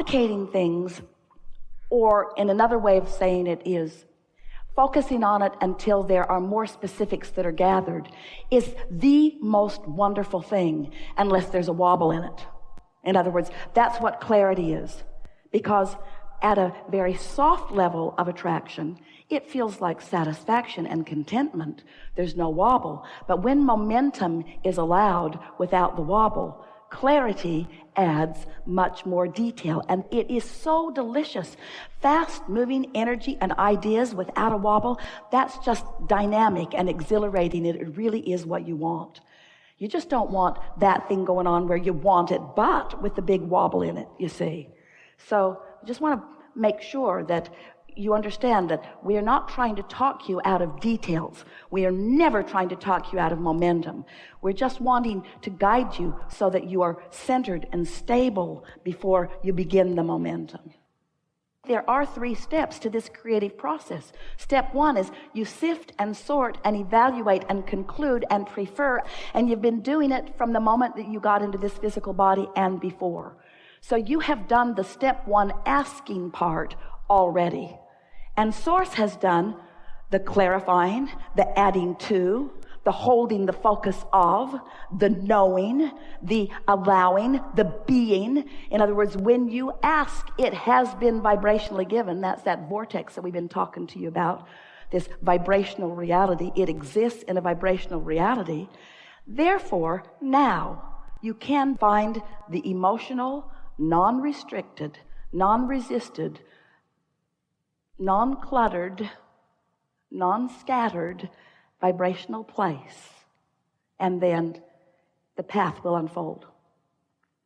complicating things, or in another way of saying it is focusing on it until there are more specifics that are gathered, is the most wonderful thing unless there's a wobble in it. In other words, that's what clarity is. Because at a very soft level of attraction, it feels like satisfaction and contentment. There's no wobble. But when momentum is allowed without the wobble, clarity adds much more detail. And it is so delicious. Fast-moving energy and ideas without a wobble, that's just dynamic and exhilarating. It really is what you want. You just don't want that thing going on where you want it, but with the big wobble in it, you see. So I just want to make sure that you understand that we are not trying to talk you out of details. We are never trying to talk you out of momentum. We're just wanting to guide you so that you are centered and stable before you begin the momentum. There are 3 steps to this creative process. Step 1 is you sift and sort and evaluate and conclude and prefer, and you've been doing it from the moment that you got into this physical body and before. So you have done the step 1 asking part already. And Source has done the clarifying, the adding to, the holding the focus of, the knowing, the allowing, the being. In other words, when you ask, it has been vibrationally given. That's that vortex that we've been talking to you about, this vibrational reality. It exists in a vibrational reality. Therefore, now you can find the emotional, non-restricted, non-resisted, non-cluttered, non-scattered vibrational place, and then the path will unfold.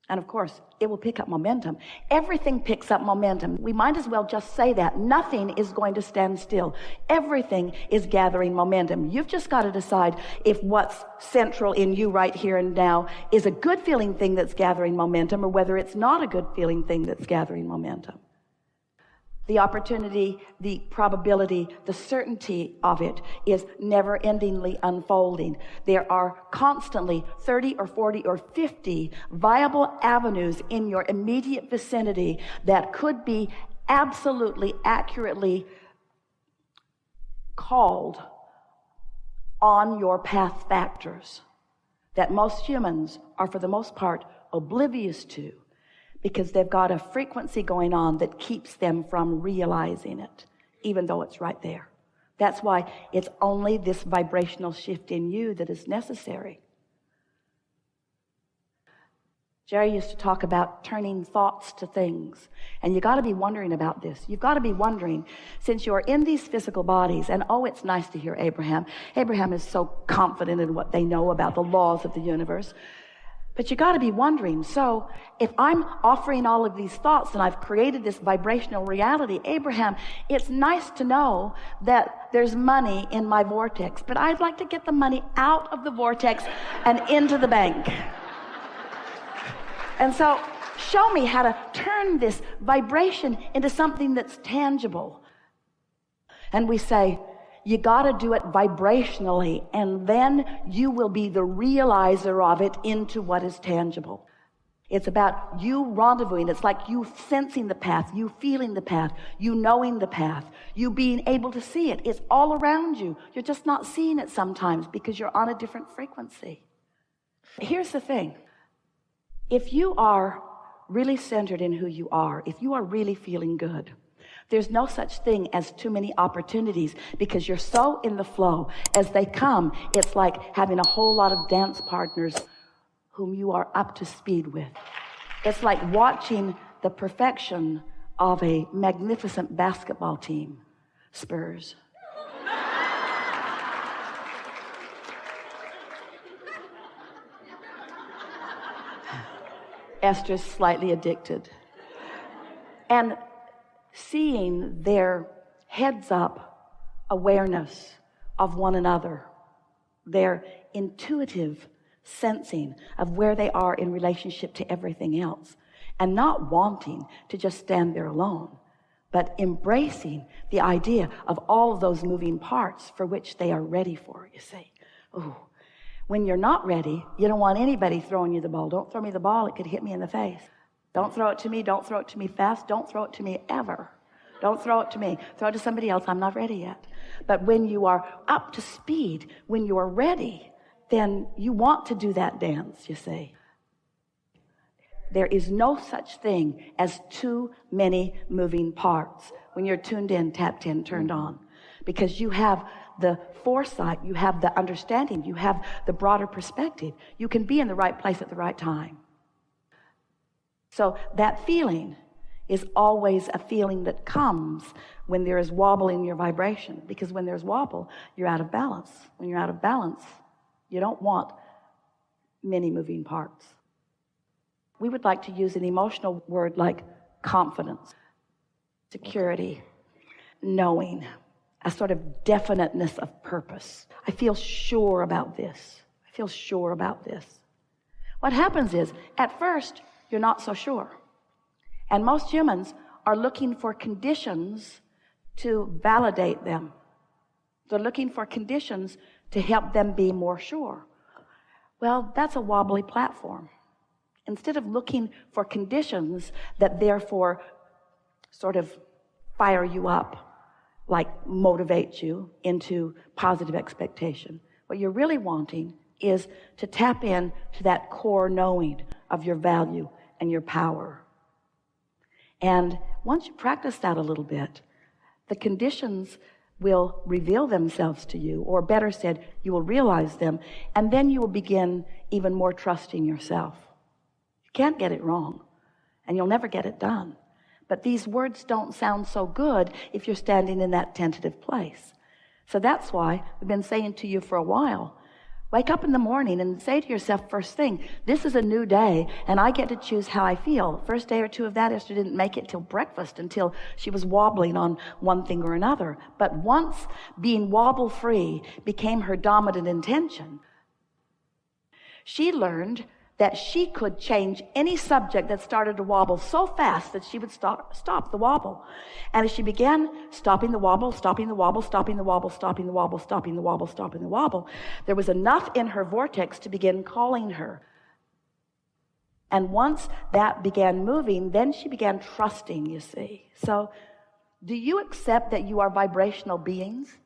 And of course, it will pick up momentum. Everything picks up momentum. We might as well just say that. Nothing is going to stand still. Everything is gathering momentum. You've just got to decide if what's central in you right here and now is a good feeling thing that's gathering momentum, or whether it's not a good feeling thing that's gathering momentum. The opportunity, the probability, the certainty of it is never-endingly unfolding. There are constantly 30 or 40 or 50 viable avenues in your immediate vicinity that could be absolutely accurately called on your path factors that most humans are, for the most part, oblivious to, because they've got a frequency going on that keeps them from realizing it, even though it's right there. That's why it's only this vibrational shift in you that is necessary. Jerry used to talk about turning thoughts to things. And you got to be wondering about this. You've got to be wondering, since you're in these physical bodies, and oh, it's nice to hear Abraham. Abraham is so confident in what they know about the laws of the universe. But you got to be wondering, so if I'm offering all of these thoughts and I've created this vibrational reality, Abraham, it's nice to know that there's money in my vortex, but I'd like to get the money out of the vortex and into the bank. And so show me how to turn this vibration into something that's tangible. And we say, you got to do it vibrationally, and then you will be the realizer of it into what is tangible. It's about you rendezvousing. It's like you sensing the path, you feeling the path, you knowing the path, you being able to see it. It's all around you. You're just not seeing it sometimes because you're on a different frequency. Here's the thing. If you are really centered in who you are, if you are really feeling good, there's no such thing as too many opportunities, because you're so in the flow. As they come, it's like having a whole lot of dance partners whom you are up to speed with. It's like watching the perfection of a magnificent basketball team. Spurs. Esther's slightly addicted. And seeing their heads-up awareness of one another, their intuitive sensing of where they are in relationship to everything else, and not wanting to just stand there alone, but embracing the idea of all those moving parts for which they are ready for, you see. Ooh. When you're not ready, you don't want anybody throwing you the ball. Don't throw me the ball, it could hit me in the face. Don't throw it to me. Don't throw it to me fast. Don't throw it to me ever. Don't throw it to me. Throw it to somebody else. I'm not ready yet. But when you are up to speed, when you are ready, then you want to do that dance, you see. There is no such thing as too many moving parts when you're tuned in, tapped in, turned on. Because you have the foresight, you have the understanding, you have the broader perspective. You can be in the right place at the right time. So that feeling is always a feeling that comes when there is wobble in your vibration. Because when there's wobble, you're out of balance. When you're out of balance, you don't want many moving parts. We would like to use an emotional word like confidence, security, knowing, a sort of definiteness of purpose. I feel sure about this. I feel sure about this. What happens is, at first, you're not so sure. And most humans are looking for conditions to validate them. They're looking for conditions to help them be more sure. Well, that's a wobbly platform. Instead of looking for conditions that therefore sort of fire you up, like motivate you into positive expectation, what you're really wanting is to tap in to that core knowing of your value and your power. And once you practice that a little bit, the conditions will reveal themselves to you, or better said, you will realize them, and then you will begin even more trusting yourself. You can't get it wrong, and you'll never get it done. But these words don't sound so good if you're standing in that tentative place. So that's why we've been saying to you for a while, wake up in the morning and say to yourself first thing, this is a new day, and I get to choose how I feel. First day or two of that, Esther didn't make it till breakfast, until she was wobbling on one thing or another. But once being wobble-free became her dominant intention, she learned that she could change any subject that started to wobble so fast that she would stop the wobble. And as she began stopping the wobble, stopping the wobble, stopping the wobble, stopping the wobble, stopping the wobble, stopping the wobble, there was enough in her vortex to begin calling her. And once that began moving, then she began trusting, you see. So, do you accept that you are vibrational beings?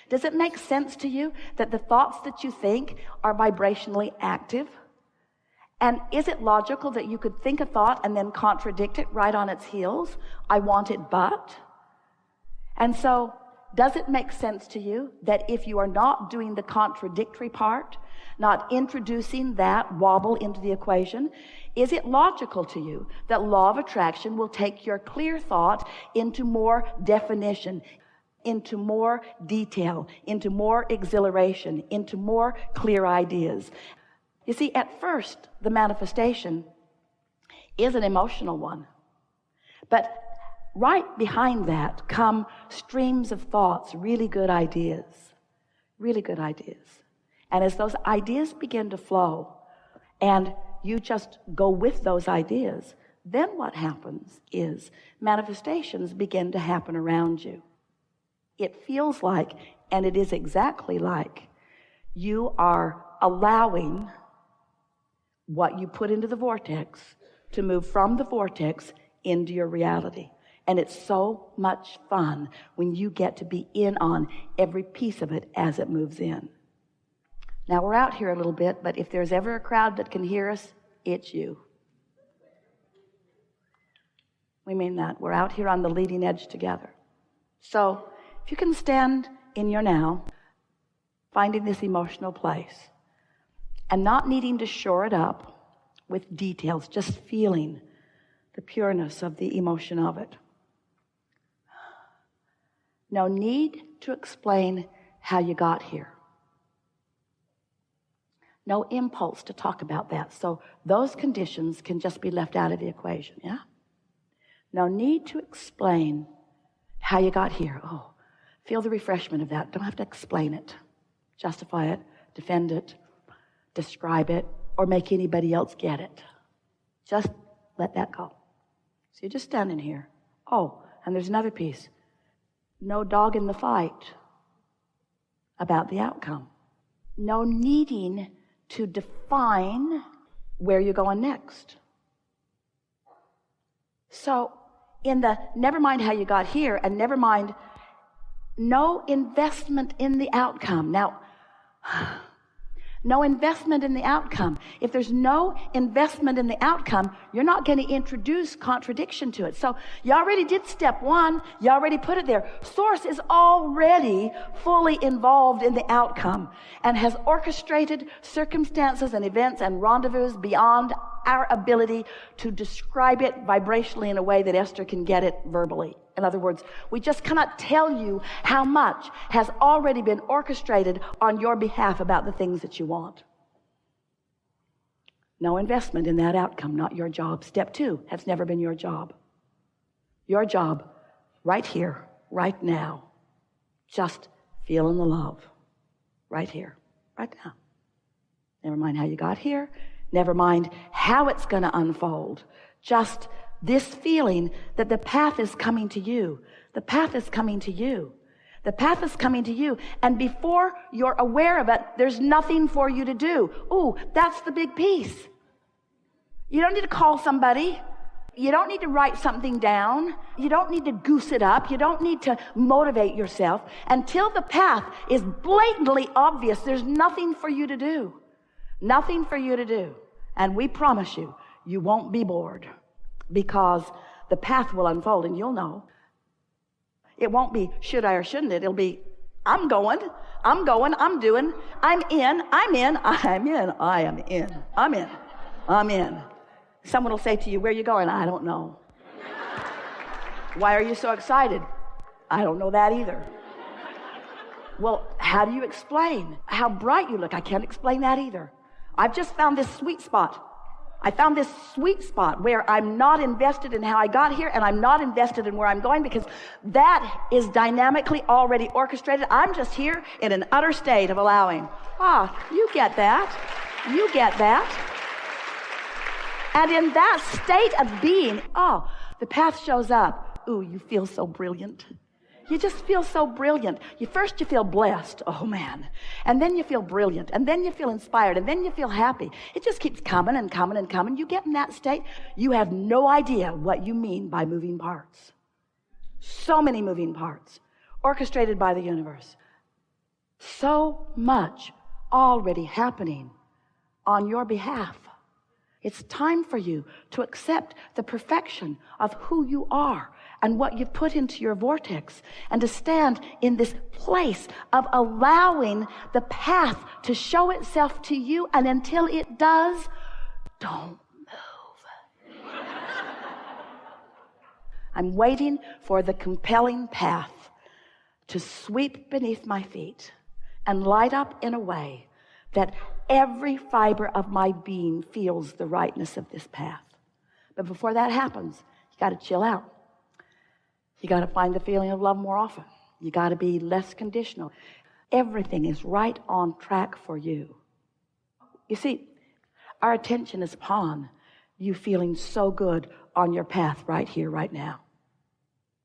Does it make sense to you that the thoughts that you think are vibrationally active? And is it logical that you could think a thought and then contradict it right on its heels? I want it, but. And so, does it make sense to you that if you are not doing the contradictory part, not introducing that wobble into the equation, is it logical to you that law of attraction will take your clear thought into more definition, into more detail, into more exhilaration, into more clear ideas? You see, at first, the manifestation is an emotional one. But right behind that come streams of thoughts, really good ideas. Really good ideas. And as those ideas begin to flow, and you just go with those ideas, then what happens is manifestations begin to happen around you. It feels like, and it is exactly like, you are allowing what you put into the vortex to move from the vortex into your reality. And it's so much fun when you get to be in on every piece of it as it moves in. Now, we're out here a little bit, but if there's ever a crowd that can hear us, it's you. We mean that. We're out here on the leading edge together. So, if you can stand in your now, finding this emotional place, and not needing to shore it up with details, just feeling the pureness of the emotion of it. No need to explain how you got here. No impulse to talk about that. So those conditions can just be left out of the equation, yeah? No need to explain how you got here. Oh, feel the refreshment of that. Don't have to explain it, justify it, defend it, describe it, or make anybody else get it. Just let that go. So you're just standing here. Oh, and there's another piece. No dog in the fight about the outcome. No needing to define where you're going next. So in the never mind how you got here and never mind no investment in the outcome. Now, no investment in the outcome. If there's no investment in the outcome, you're not going to introduce contradiction to it. So you already did step one. You already put it there. Source is already fully involved in the outcome and has orchestrated circumstances and events and rendezvous beyond our ability to describe it vibrationally in a way that Esther can get it verbally. In other words, we just cannot tell you how much has already been orchestrated on your behalf about the things that you want. No investment in that outcome, not your job. Step two has never been your job. Your job, right here, right now, just feeling the love. Right here, right now. Never mind how you got here. Never mind how it's going to unfold. Just this feeling that the path is coming to you. The path is coming to you. The path is coming to you. And before you're aware of it, there's nothing for you to do. Ooh, that's the big piece. You don't need to call somebody. You don't need to write something down. You don't need to goose it up. You don't need to motivate yourself. Until the path is blatantly obvious, there's nothing for you to do. Nothing for you to do. And we promise you, you won't be bored. Because the path will unfold and you'll know. It won't be should I or shouldn't it. It'll be I'm going, I'm doing, I'm in, I'm in. Someone will say to you, where are you going? I don't know. Why are you so excited? I don't know that either. Well, how do you explain how bright you look? I can't explain that either. I've just found this sweet spot. I found this sweet spot where I'm not invested in how I got here and I'm not invested in where I'm going because that is dynamically already orchestrated. I'm just here in an utter state of allowing. You get that. You get that. And in that state of being, the path shows up. Ooh, you feel so brilliant. You just feel so brilliant. First you feel blessed. Oh, man. And then you feel brilliant. And then you feel inspired. And then you feel happy. It just keeps coming and coming and coming. You get in that state. You have no idea what you mean by moving parts. So many moving parts orchestrated by the universe. So much already happening on your behalf. It's time for you to accept the perfection of who you are and what you've put into your vortex, and to stand in this place of allowing the path to show itself to you, and until it does, don't move. I'm waiting for the compelling path to sweep beneath my feet and light up in a way that every fiber of my being feels the rightness of this path. But before that happens, you got to chill out. You got to find the feeling of love more often. You got to be less conditional. Everything is right on track for you. You see, our attention is upon you feeling so good on your path right here, right now.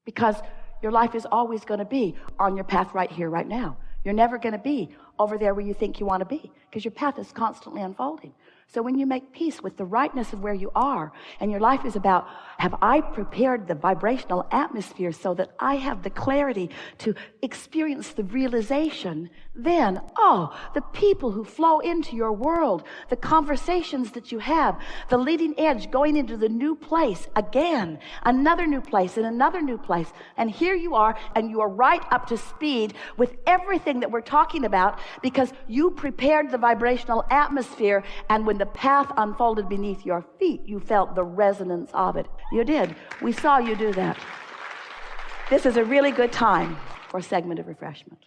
Because your life is always going to be on your path right here, right now. You're never going to be over there where you think you want to be, because your path is constantly unfolding. So when you make peace with the rightness of where you are, and your life is about, have I prepared the vibrational atmosphere so that I have the clarity to experience the realization, then, the people who flow into your world, the conversations that you have, the leading edge going into the new place again, another new place and another new place. And here you are, and you are right up to speed with everything that we're talking about, because you prepared the vibrational atmosphere, and when the path unfolded beneath your feet, you felt the resonance of it. You did. We saw you do that. This is a really good time for a segment of refreshment.